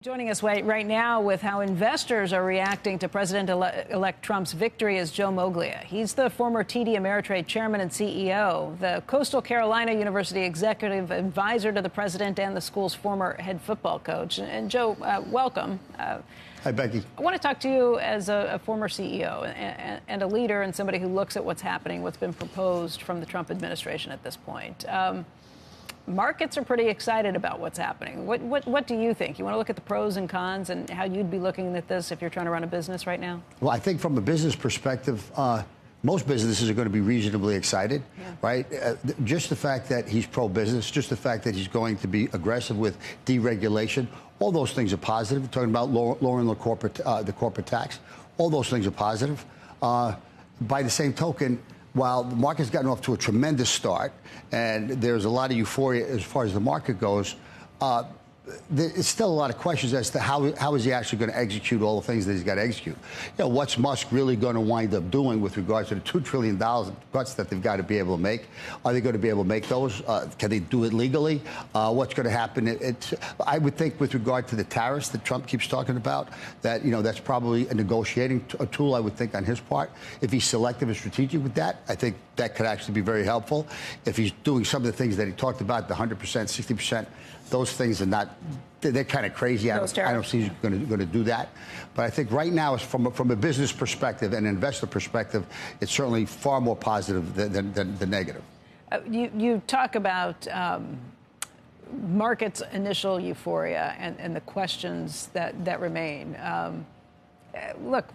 Joining us right now with how investors are reacting to President-elect Trump's victory is Joe Moglia. He's the former TD Ameritrade chairman and CEO, the Coastal Carolina University executive advisor to the president, and the school's former head football coach. And Joe, welcome. Hi, Becky. I want to talk to you as a former CEO and a leader and somebody who looks at what's happening, what's been proposed from the Trump administration at this point. Markets are pretty excited about what's happening. What do you think? You want to look at the pros and cons and how you'd be looking at this if you're trying to run a business right now? Well, I think from a business perspective, most businesses are going to be reasonably excited, right? Just the fact that he's pro-business, just the fact that he's going to be aggressive with deregulation, all those things are positive. We're talking about lowering the corporate tax. All those things are positive. By the same token, while the market's gotten off to a tremendous start and there's a lot of euphoria as far as the market goes, there's still a lot of questions as to how is he actually going to execute all the things that he's got to execute. You know, what's Musk really going to wind up doing with regards to the $2 trillion cuts that they've got to be able to make? Are they going to be able to make those? Can they do it legally? What's going to happen? I would think with regard to the tariffs that Trump keeps talking about, that, you know, that's probably a negotiating tool, I would think, on his part. If he's selective and strategic with that, I think that could actually be very helpful. If he's doing some of the things that he talked about, the 100%, 60%, those things are not, they're kind of crazy. I don't see he's going to do that. But I think right now, from a business perspective and investor perspective, it's certainly far more positive than negative. You talk about markets' initial euphoria and the questions that remain. Look,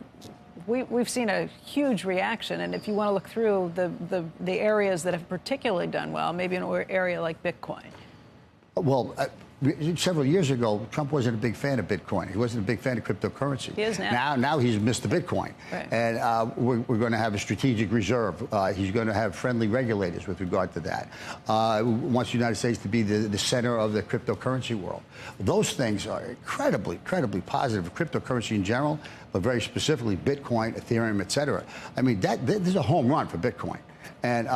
we've seen a huge reaction, and if you want to look through the areas that have particularly done well, maybe an area like Bitcoin. Well, several years ago, Trump wasn't a big fan of Bitcoin. He wasn't a big fan of cryptocurrency. He is now. Now he's Mr. Bitcoin. Right. And we're going to have a strategic reserve. He's going to have friendly regulators with regard to that. Wants the United States to be the center of the cryptocurrency world. Those things are incredibly positive. Cryptocurrency in general, but very specifically Bitcoin, Ethereum, et cetera. I mean, this is a home run for Bitcoin. And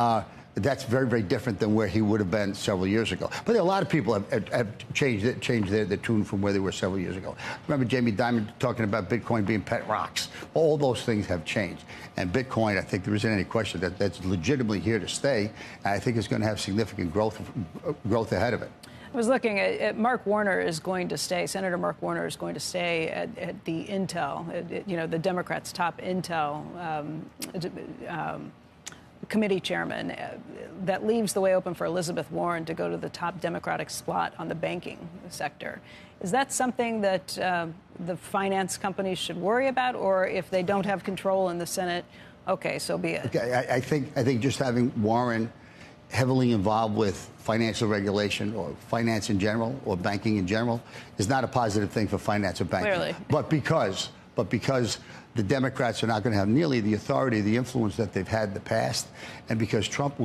that's very different than where he would have been several years ago. But a lot of people have changed their tune from where they were several years ago. Remember Jamie Dimon talking about Bitcoin being pet rocks. All those things have changed. And Bitcoin, I think there isn't any question that's legitimately here to stay. And I think it's going to have significant growth ahead of it. I was looking at Mark Warner is going to stay. Senator Mark Warner is going to stay at the Intel, you know, the Democrats' top Intel committee chairman. That leaves the way open for Elizabeth Warren to go to the top Democratic spot on the banking sector. Is that something that the finance companies should worry about, or if they don't have control in the Senate, okay, so be it? Okay, I think just having Warren heavily involved with financial regulation or finance in general or banking in general is not a positive thing for finance or banking. Clearly. But because the Democrats are not going to have nearly the authority, the influence that they've had in the past, and because Trump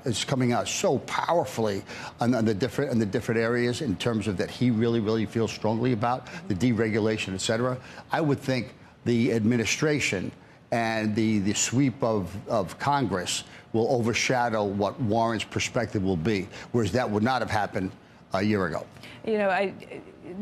is coming out so powerfully on the different areas in terms of that he really feels strongly about, the deregulation, et cetera, I would think the administration and the sweep of Congress will overshadow what Warren's perspective will be, whereas that would not have happened a year ago. You know,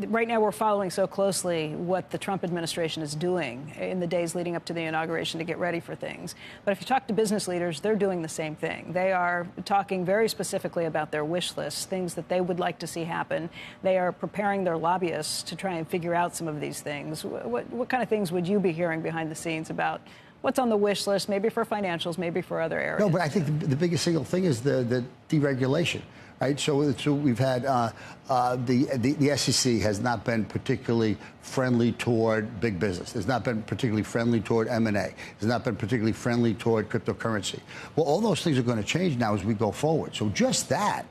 right now we're following so closely what the Trump administration is doing in the days leading up to the inauguration to get ready for things. But if you talk to business leaders, they're doing the same thing. They are talking very specifically about their wish lists, things that they would like to see happen. They are preparing their lobbyists to try and figure out some of these things. What kind of things would you be hearing behind the scenes about what's on the wish list, maybe for financials, maybe for other areas? No, but I think the biggest single thing is the deregulation. Right, so we've had the SEC has not been particularly friendly toward big business. It's not been particularly friendly toward M&A. It's not been particularly friendly toward cryptocurrency. Well, all those things are going to change now as we go forward. So just that.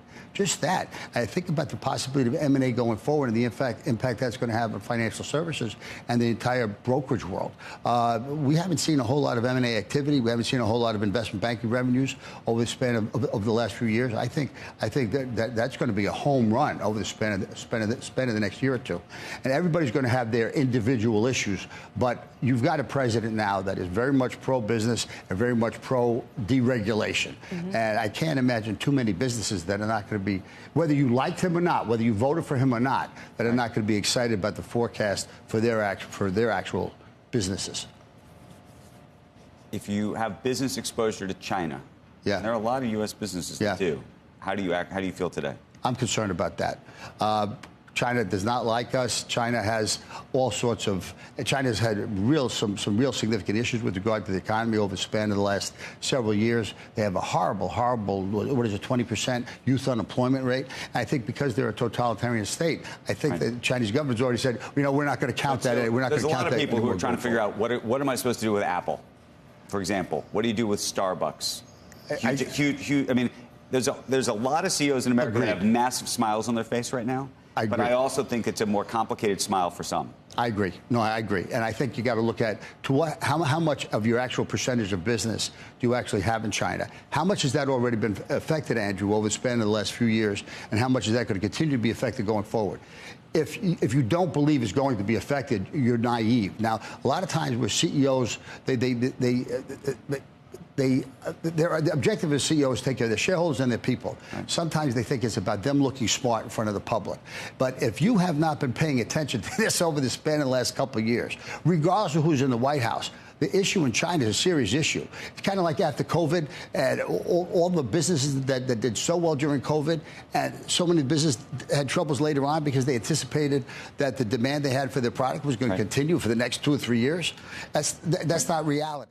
I think about the possibility of M&A going forward and the impact that's going to have on financial services and the entire brokerage world. We haven't seen a whole lot of M&A activity. We haven't seen a whole lot of investment banking revenues over the span of the last few years. I think that's going to be a home run over the span of the next year or two. And everybody's going to have their individual issues, but you've got a president now that is very much pro-business and very much pro-deregulation. And I can't imagine too many businesses that are not going to be, whether you liked him or not, whether you voted for him or not, that are not going to be excited about the forecast for their actual businesses. If you have business exposure to China, and there are a lot of U.S. businesses that do, how do you feel today? I'm concerned about that. China does not like us. China has all sorts of. China's had some real significant issues with regard to the economy over the span of the last several years. They have a horrible, what is it, 20% youth unemployment rate. And I think because they're a totalitarian state, I think the Chinese government's already said, you know, we're not going to count that. We're not going to count that. There's a lot of people who are trying to figure out what am I supposed to do with Apple, for example. What do you do with Starbucks? Huge. I mean, there's a lot of CEOs in America that have massive smiles on their face right now. But I also think it's a more complicated smile for some. I agree. No, I agree. And I think you got to look at how much of your actual percentage of business do you actually have in China? How much has that already been affected, Andrew, over the span of the last few years? And how much is that going to continue to be affected going forward? If you don't believe it's going to be affected, you're naive. Now, a lot of times with CEOs, their objective as CEOs is to take care of their shareholders and their people. Right. Sometimes they think it's about them looking smart in front of the public. But if you have not been paying attention to this over the span of the last couple of years, regardless of who's in the White House, the issue in China is a serious issue. It's kind of like after COVID, and all the businesses that did so well during COVID, and so many businesses had troubles later on because they anticipated that the demand they had for their product was going to continue for the next 2 or 3 years. That's not reality.